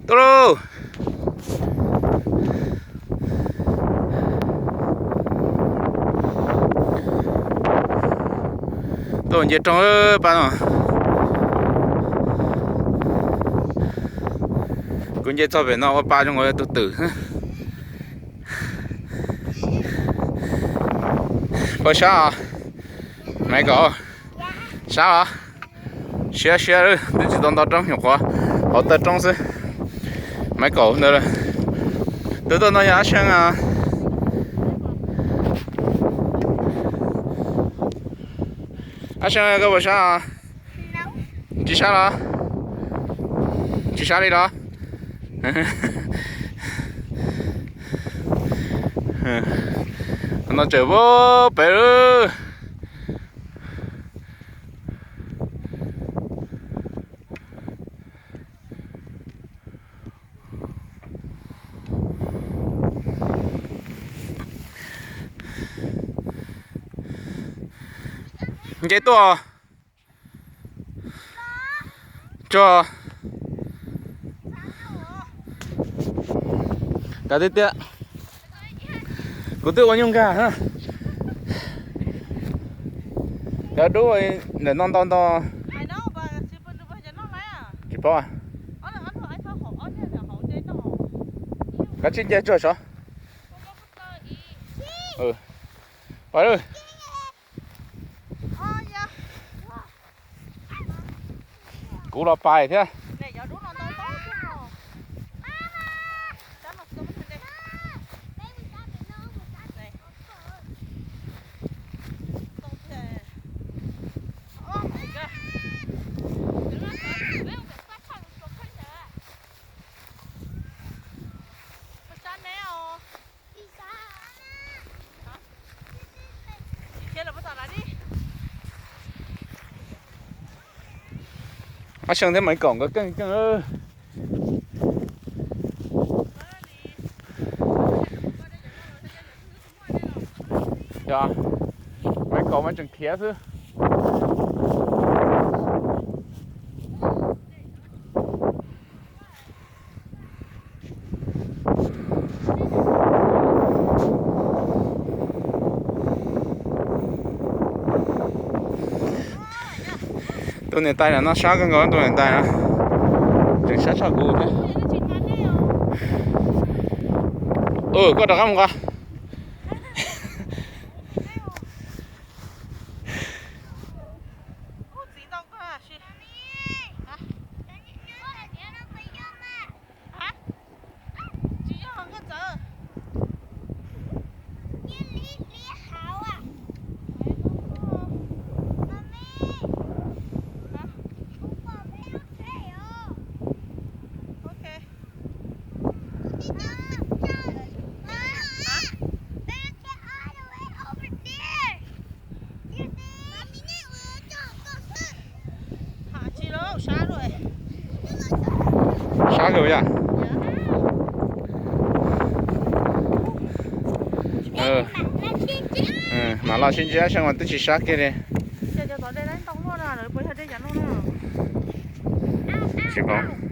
到喽！到人家中了班了，人家这边呢，我爸中我都抖。不下啊，没搞，下啊，下了，你知道到中有花，好多中是没搞的了，都到那牙签啊。阿香要给我下啊？几下了？几下里了？那这不白了。你这多？这？搞对的。กูตัววันยุ่งกันฮะเดี๋ยวดูไอ้เนี่ยน้องตอนไอ้น้องว่าสิเป็นรูปจะน้องไรอ่ะกี่ปออ่ะอ๋อแล้วอันไอ้เขาหออันเนี่ยเดี๋ยวเขาเจ๊น้องก็ชิ้นเจ๊จ่อชอไปเลยกูรอไปเถอะ阿兄弟咪講個更呀，咪講咪整貼是。多年带了，那下个多年带了，这下炒股的。过得干么个？啥狗呀？mà lo xin giá sang ngoài tới chỉ sát kia đi. Chỉ không?